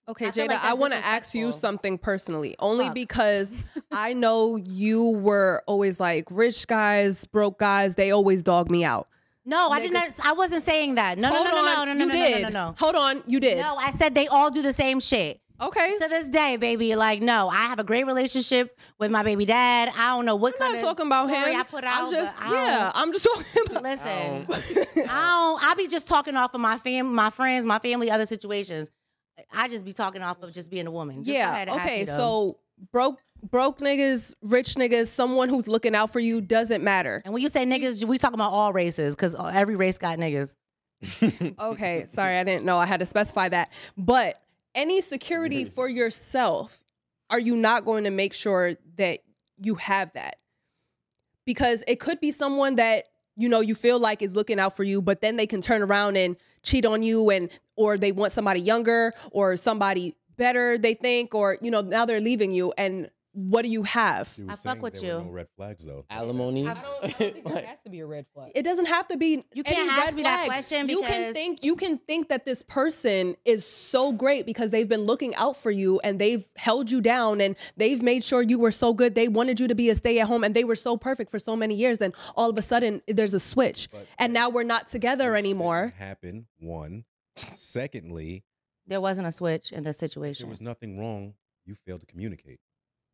Okay, I feel Jada, like I that's want to ask you disrespectful. something personally, only Fuck. because I know you were always like rich guys, broke guys, they always dog me out. No, I did not. I wasn't saying that. No, no, Hold no, no, no, on, no, you no, did. no, no, no. Hold on, you did. No, I said they all do the same shit. Okay. To this day, baby, like, no, I have a great relationship with my baby dad. I don't know what I'm kind not of talking about story him. I put out. I'm just, but I don't- yeah, I'm just talking about. Listen, I be just talking off of my friends, my family, other situations. I just be talking off of just being a woman. Just go Yeah. ahead and ask Okay. me, though. So broke niggas, rich niggas, someone who's looking out for you doesn't matter. And when you say niggas, we talking about all races because every race got niggas. Okay. Sorry, I didn't know I had to specify that. But any security for yourself, are you not going to make sure that you have that? Because it could be someone that, you know, you feel like is looking out for you, but then they can turn around and cheat on you, and or they want somebody younger or somebody better, they think, or, you know, now they're leaving you. And what do you have? She was I saying fuck with there you. were no red flags though. Alimony. I don't think there has to be a red flag. It doesn't have to be. You can't any ask red me that flag. question you because- can think that this person is so great because they've been looking out for you and they've held you down and they've made sure you were so good. They wanted you to be a stay at home and they were so perfect for so many years. And all of a sudden there's a switch, and now we're not together Switch anymore. didn't happen. One. Secondly, There wasn't a switch in this there situation. was nothing wrong. You failed to communicate.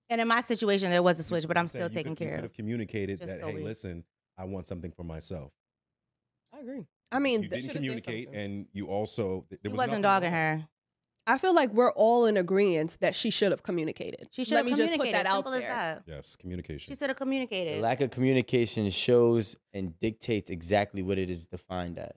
And in my situation, there was a switch, but I'm still saying you taking could- you care could of. have communicated Just that, so hey, we- listen, I want something for myself. I agree. I mean, You didn't should've said communicate, something. and you also He there was wasn't nothing dogging wrong. her. I feel like we're all in agreement that she should have communicated. She should Let have me just communicated. put that out Simple as there. that. Yes, communication. She should have communicated. Lack of communication shows and dictates exactly what it is defined as.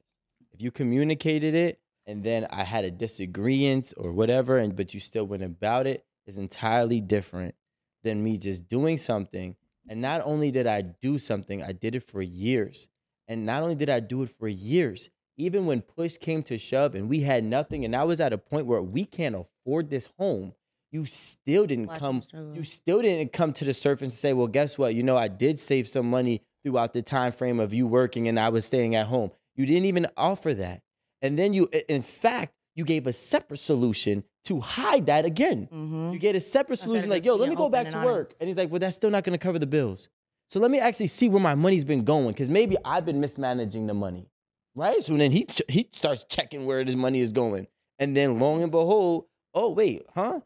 If you communicated it and then I had a disagreement or whatever, but you still went about it, is entirely different than me just doing something. And not only did I do something, I did it for years. And not only did I do it for years, even when push came to shove and we had nothing, and I was at a point where we can't afford this home, you still didn't Watch come. me struggle. You still didn't come to the surface and say, "Well, guess what? You know, I did save some money throughout the time frame of you working, and I was staying at home." You didn't even offer that, and then you, in fact, you gave a separate solution to hide that again. Mhm. You gave a separate Instead of solution, like, just "Yo, let being me go open back and to work," honest. and he's like, "Well, that's still not going to cover the bills. So let me actually see where my money's been going, because maybe I've been mismanaging the money." Right? So then he starts checking where his money is going. And then lo and behold, oh wait, huh?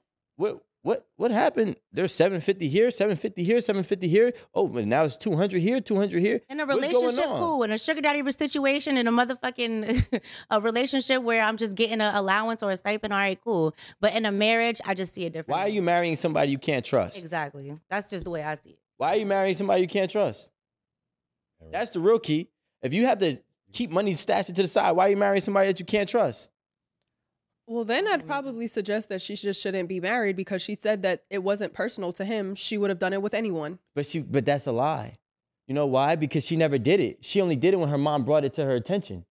What happened? There's 750 here, 750 here, 750 here. Oh, but now it's 200 here, 200 here. In a What's going relationship, on? cool. In a sugar daddy situation, in a motherfucking a relationship where I'm just getting an allowance or a stipend, all right, cool. But in a marriage, I just see it differently. Why are you marrying somebody you can't trust? Exactly. That's just the way I see it. Why are you marrying somebody you can't trust? That's the real key. If you have to keep money stashed to the side, why are you marrying somebody that you can't trust? Well, then I'd probably suggest that she just shouldn't be married because she said that it wasn't personal to him. She would have done it with anyone. But that's a lie. You know why? Because she never did it. She only did it when her mom brought it to her attention.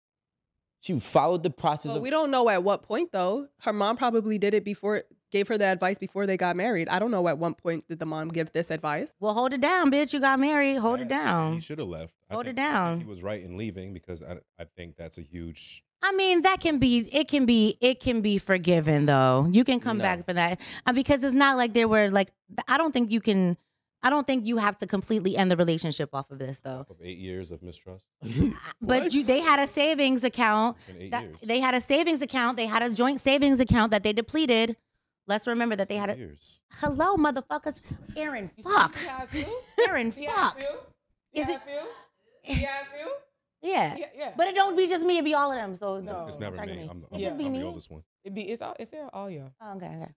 She followed the process But of we don't know at what point, though. Her mom probably did it before, gave her the advice before they got married. I don't know at what point did the mom give this advice. Well, hold it down, bitch. You got married. Hold it He down. should have left. Hold it I think down. He was right in leaving because I think that's a huge. I mean, that can be, it can be forgiven though. You can come No. back for that. Because it's not like there were like, I don't think you have to completely end the relationship off of this though. Of 8 years of mistrust. But they had a savings account. It's been 8 That, years. they had a savings account. They had a joint savings account that they depleted. Let's remember that they had a, years. hello, motherfuckers. Aaron, fuck. See how I feel? Aaron, See how I fuck. feel? See Is how it- I feel? See how I feel? Yeah. Yeah. But it don't be just me, it be all of them. So No. It's never target me. I'm, It just be I'm me. the oldest one. It's there all y'all. Oh, okay.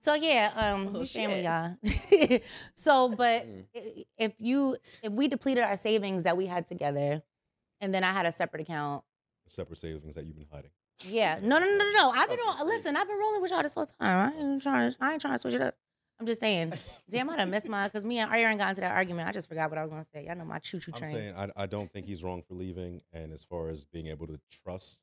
So yeah, we family, y'all. So, but if we depleted our savings that we had together, and then I had a separate account. Separate savings that you've been hiding. Yeah, no. I've been listen. I've been rolling with y'all this whole time. I ain't trying to switch it up. I'm just saying. Damn, I done missed my, because me and Aaron got into that argument. I just forgot what I was gonna say. Y'all know my choo-choo I'm train. saying I don't think he's wrong for leaving. And as far as being able to trust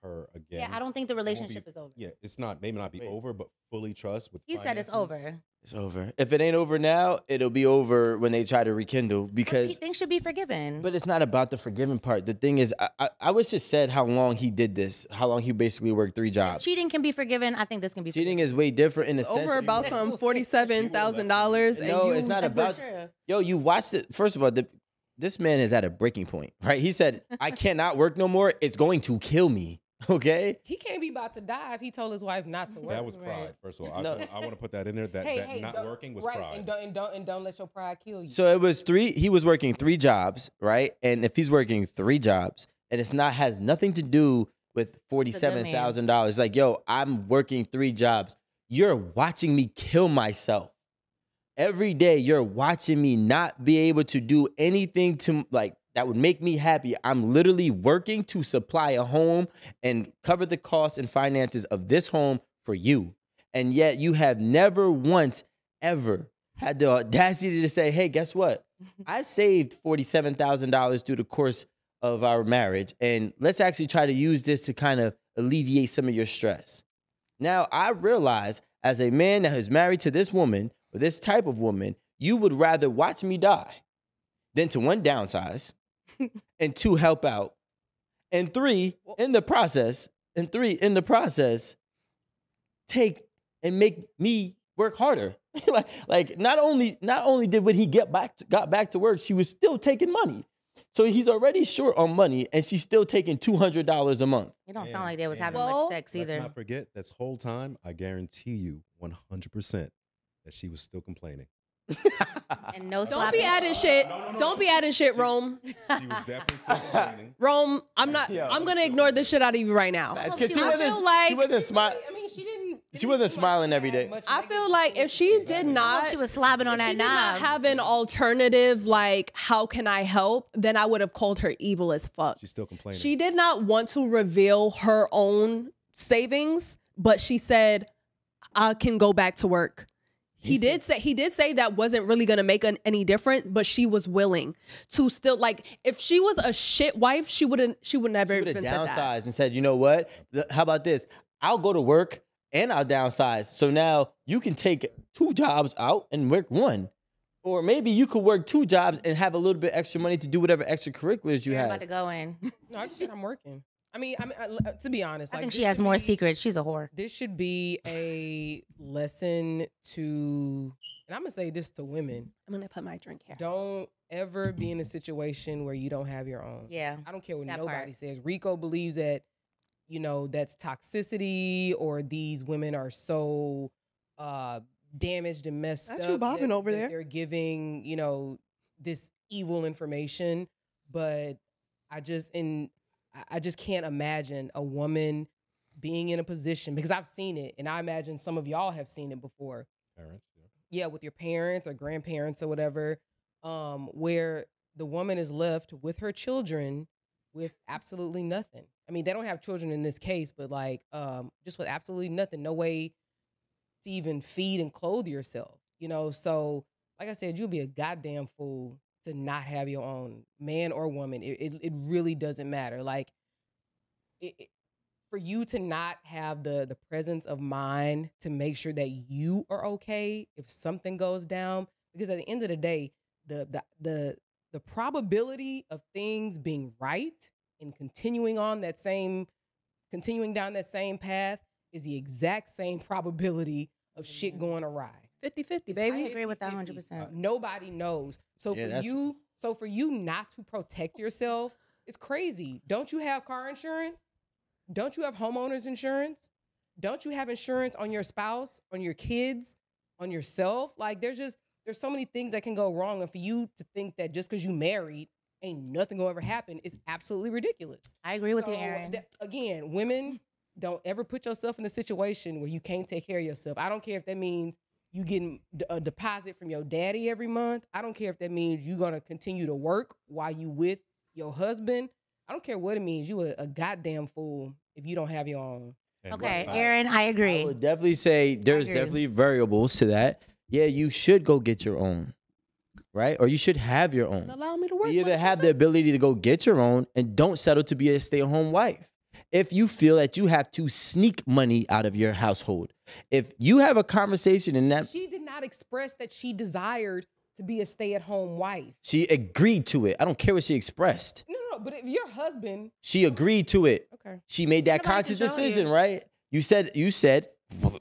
her again. Yeah, I don't think the it won't be- relationship is over. Yeah, it's not maybe not be Wait. over, but fully trust with. He said it's finances. over. It's over. If it ain't over now, it'll be over when they try to rekindle. Because Things should be forgiven. But it's not about the forgiving part. The thing is, I wish it said how long he did this, how long he basically worked 3 If jobs. cheating can be forgiven, I think this can be Cheating forgiven. is way different in the sense. Over about some $47,000, and No, you it's not That's about. true. Yo, you watched it. First of all, this man is at a breaking point, right? He said, "I cannot work no more. It's going to kill me." Okay. He can't be about to die if he told his wife not to work. That was pride. First of all, No. I want to put that in there. That, that not don't- working was right, pride. And don't let your pride kill you. So it was 3. He was working 3 jobs, right? And if he's working 3 jobs, and it's not has nothing to do with $47,000, like, yo, I'm working 3 jobs. You're watching me kill myself. Every day you're watching me not be able to do anything to like that would make me happy. I'm literally working to supply a home and cover the costs and finances of this home for you. And yet you have never once ever had the audacity to say, hey, guess what? I saved $47,000 through the course of our marriage. And let's actually try to use this to kind of alleviate some of your stress. Now, I realize as a man that is married to this woman, or this type of woman, you would rather watch me die than to 1, downsize, and 2, help out, and 3, in the process, take and make me work harder. like not only did when he got back to work, she was still taking money. So he's already short on money, and she's still taking $200 a month. It don't sound like they was And- having Well, much sex Let's either. not forget, this whole time, I guarantee you 100% that she was still complaining. And no don't slapping. be adding shit. Don't be adding shit, Rome. She was definitely still complaining. Rome, I'm gonna ignore the shit out of you right now. Because she I feel like she wasn't smiling. I mean, she didn't. She wasn't smiling every day. I feel like if she did not, She was slobbing on if that she did not knob. have an alternative, like how can I help, then I would have called her evil as fuck. She's still complaining. She did not want to reveal her own savings, but she said, I can go back to work. He did say that wasn't really gonna make any difference, but she was willing to still, like, if she was a shit wife, she would never She would have even said that. downsized and said, you know what? How about this? I'll go to work and I'll downsize. So now you can take 2 jobs out and work 1. Or maybe you could work 2 jobs and have a little bit extra money to do whatever extracurriculars you You're have. about to go in. No, I just said I'm working. I mean, to be honest, I like, think this she has should more be- secrets. She's a whore. This should be a lesson to, and I'm gonna say this to women: I'm gonna put my drink here. don't ever be in a situation where you don't have your own. Yeah. I don't care what That nobody part. says. Rico believes that, that's toxicity, or these women are so damaged and messed Not up. you bobbing over that there. They're giving, this evil information. But I just can't imagine a woman being in a position, because I've seen it, and I imagine some of y'all have seen it before. Parents, Yeah, with your parents or grandparents or whatever, where the woman is left with her children with absolutely nothing. I mean, they don't have children in this case, but like just with absolutely nothing, no way to even feed and clothe yourself, So, like I said, you'll be a goddamn fool to not have your own, man or woman. It really doesn't matter. Like, for you to not have the presence of mind to make sure that you are okay if something goes down, because at the end of the day, the probability of things being right and continuing down that same path is the exact same probability of shit going awry. 50-50, I baby. agree with that 50-50. 100%. Nobody knows. So Yeah, for you not to protect yourself, it's crazy. Don't you have car insurance? Don't you have homeowners insurance? Don't you have insurance on your spouse, on your kids, on yourself? Like, there's so many things that can go wrong. And for you to think that just because you married, ain't nothing gonna ever happen is absolutely ridiculous. I agree with you, So, Aaron. Again, women, don't ever put yourself in a situation where you can't take care of yourself. I don't care if that means you getting a deposit from your daddy every month. I don't care if that means you're gonna continue to work while you with your husband. I don't care what it means. You a goddamn fool if you don't have your own. And Okay, what- Aaron, I I agree. would definitely say there's agree. definitely variables to that. Yeah, you should go get your own, right? Or you should have your own. Allow me to work. You either have the ability to go get your own and don't settle to be a stay-at-home wife. if you feel that you have to sneak money out of your household. If you have a conversation in that She did not express that she desired to be a stay-at-home wife. she agreed to it. I don't care what she expressed. No, but if your husband, She agreed to it. okay, She made that Nobody conscious control you. decision, right? You said,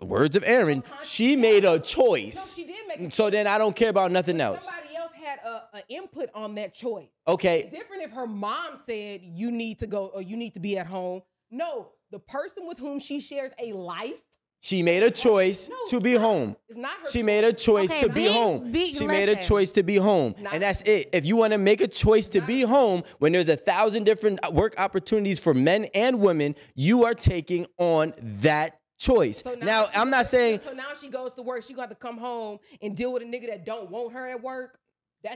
words of Aaron, she made a no, choice. she did make. So then I don't care about nothing else. Somebody else had a input on that choice. Okay. It's different if her mom said you need to go or you need to be at home. No, the person with whom she shares a life. She made a choice No, to be home. It's not her. She made a choice Okay, to be home. She made a listen. choice to be home. not- And that's it. If you want to make a choice to be home when there's 1,000 different work opportunities for men and women, you are taking on that choice. So Now, she I'm not goes- saying So now she goes to work. She got to come home and deal with a nigga that don't want her at work.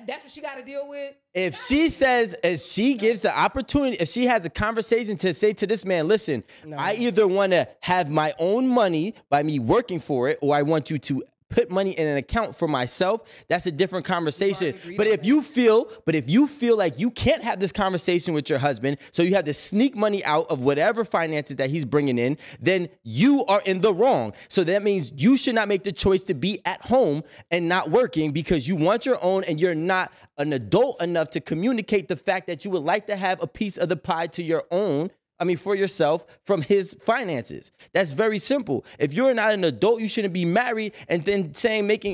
That's what she got to deal with. if she says, if she gives the opportunity, if she has a conversation to say to this man, listen, I either want to have my own money by me working for it, or I want you to put money in an account for myself, that's a different conversation. agreed But on if you feel like you can't have this conversation with your husband, so you have to sneak money out of whatever finances that he's bringing in, then you are in the wrong. So that means you should not make the choice to be at home and not working because you want your own and you're not an adult enough to communicate the fact that you would like to have a piece of the pie to your own. For yourself from his finances. That's very simple. If you're not an adult, you shouldn't be married and then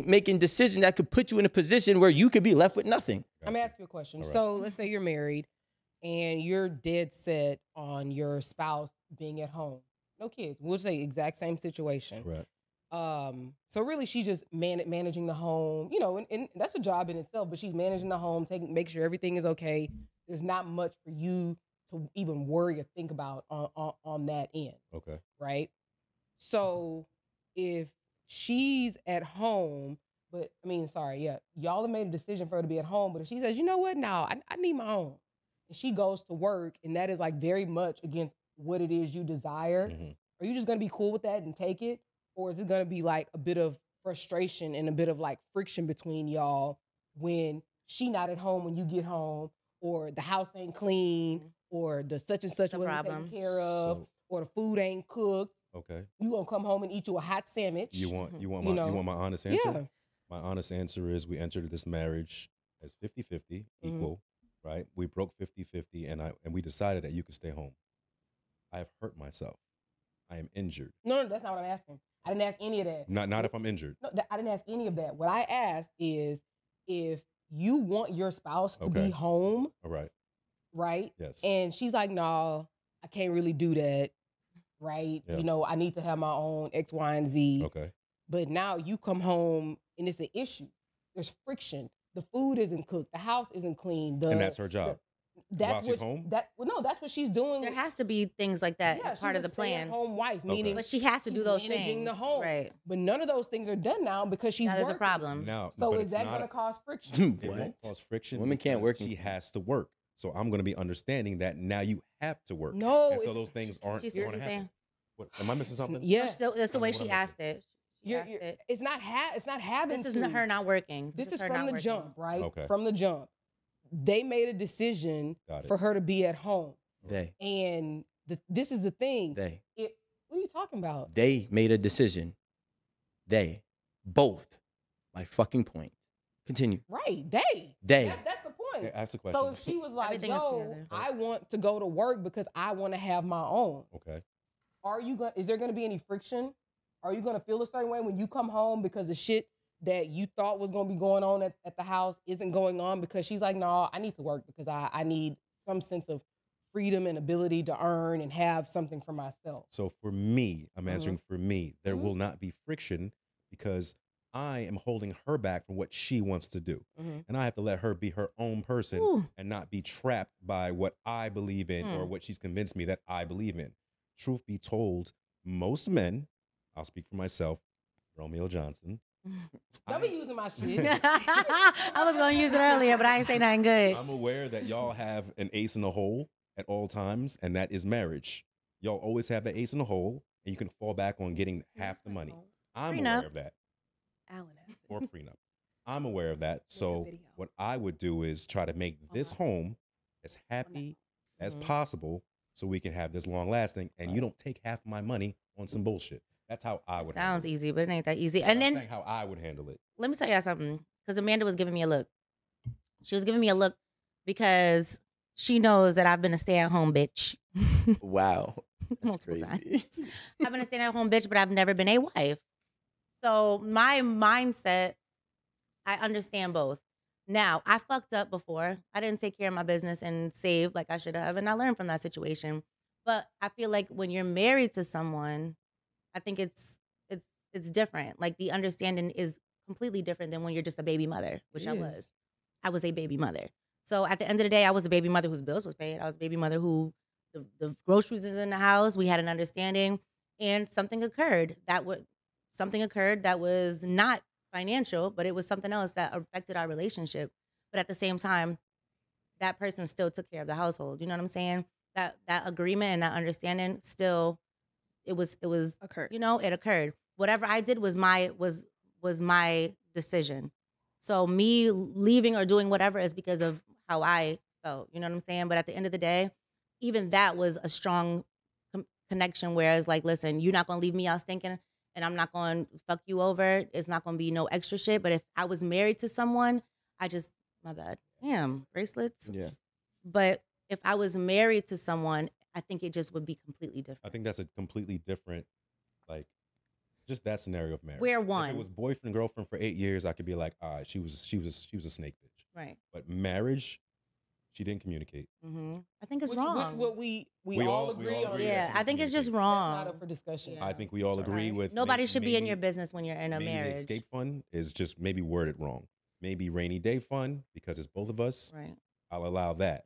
making decisions that could put you in a position where you could be left with nothing. I'm gonna ask you a question. All right. So let's say you're married and you're dead set on your spouse being at home. No kids. We'll say exact same situation. Correct. So really she's just managing the home, and that's a job in itself, but she's managing the home, make sure everything is okay. There's not much for you to even worry or think about on that end, Okay. right? So if she's at home, but y'all have made a decision for her to be at home, but if she says, you know what, now I need my own, and she goes to work, and that is like very much against what it is you desire, Mhm. are you just gonna be cool with that and take it? Or is it gonna be like a bit of frustration and a bit of like friction between y'all when she not at home when you get home, or the house ain't clean, or the such and such The wasn't problem. taken care of, So, or the food ain't cooked? okay. You gonna come home and eat you a hot sandwich? You want You my know. you want my honest answer? Yeah. My honest answer is we entered this marriage as 50-50, equal, right? We broke 50-50 and we decided that you could stay home. I have hurt myself. I am injured. No, that's not what I'm asking. I didn't ask any of that. Not if I'm injured. No, I didn't ask any of that. What I asked is if you want your spouse to Okay. be home, All right. right? Yes. And she's like, no, I can't really do that, right? Yeah. I need to have my own X, Y, and Z. Okay. But now you come home and it's an issue. There's friction. The food isn't cooked. The house isn't clean. And that's her job. That's while she's what, home? No, that's what she's doing. There has to be things like that Yeah, part of the plan. Home wife, Okay. meaning But she has to she's do those managing things. the home. Right. But none of those things are done now because she's Now there's a working. problem. Now, So but is it's that not going to a- cause friction? It won't cause friction. Women can't because work in- She has to work. So I'm going to be understanding that now you have to work. No, And so it's- those things aren't She's going to saying- happen. What, am I missing something? Yes. That's the way What she am I asked it. She You're- asked you're- it. it's not having This is to. her not working. This is her from not the working. jump, right? Okay. From the jump. They made a decision Got it. for her to be at home. They And this is the thing. What are you talking about? made a decision. They, both, my fucking point. Continue. Right. They. That's the point. Okay, ask the question. So if she was like, Everything is yo, together. I want to go to work because I want to have my own. Okay. Is there gonna be any friction? Are you gonna feel a certain way when you come home because the shit that you thought was gonna be going on at the house isn't going on because she's like, no, I need to work because I need some sense of freedom and ability to earn and have something for myself. So for me, I'm answering for me, there will not be friction because I am holding her back from what she wants to do. Mhm. And I have to let her be her own person Ooh. and not be trapped by what I believe in or Hmm. what she's convinced me that I believe in. Truth be told, most men, I'll speak for myself, Romeo Johnson. Don't be using my shit. I was gonna use it earlier, but I ain't say nothing good. I'm aware that y'all have an ace in the hole at all times, and that is marriage. Y'all always have the ace in the hole, and you can fall back on getting half the money. I'm Prenup. aware of that. Alan has it. Or prenup. I'm aware of that. So video. what I would do is try to make this home as happy as Mhm. possible so we can have this long lasting, and you don't take half my money on some bullshit. That's how I would. Sounds handle it. easy, but it ain't that easy. But And I'm then saying how I would handle it. let me tell you something, because Amanda was giving me a look. She was giving me a look because she knows that I've been a stay-at-home bitch. Wow. That's Multiple crazy. times. I've been a stay-at-home bitch, but I've never been a wife. So my mindset, I understand both. Now, I fucked up before. I didn't take care of my business and save like I should have, and I learned from that situation. But I feel like when you're married to someone, I think it's different. Like the understanding is completely different than when you're just a baby mother, which It I is. was. I was a baby mother. So at the end of the day, I was a baby mother whose bills was paid. I was a baby mother who the groceries is in the house. We had an understanding, and something occurred that was not financial, but it was something else that affected our relationship. But at the same time, that person still took care of the household. You know what I'm saying? That agreement and that understanding still, it was Occurred. it occurred. Whatever I did was my decision. So me leaving or doing whatever is because of how I felt. You know what I'm saying? But at the end of the day, even that was a strong connection. Whereas, like, listen, you're not gonna leave me out stinking, and I'm not gonna fuck you over. It's not gonna be no extra shit. But if I was married to someone, my bad. Damn, bracelets. Yeah. But if I was married to someone, I think it just would be completely different. I think that's a completely different, like, just that scenario of marriage. We're If one. it was boyfriend girlfriend for 8 years, I could be like, all right, she was a snake bitch. Right. But marriage, she didn't communicate. Mm-hmm. I think it's Which wrong. what we We all all agree on. agree Yeah, that I think it's just That's wrong. not up for discussion. Yeah. I think we all agree with Nobody should be in maybe- your business when you're in a maybe the marriage. escape fund is just maybe worded wrong. Maybe rainy day fund because it's both of us. Right. I'll allow that.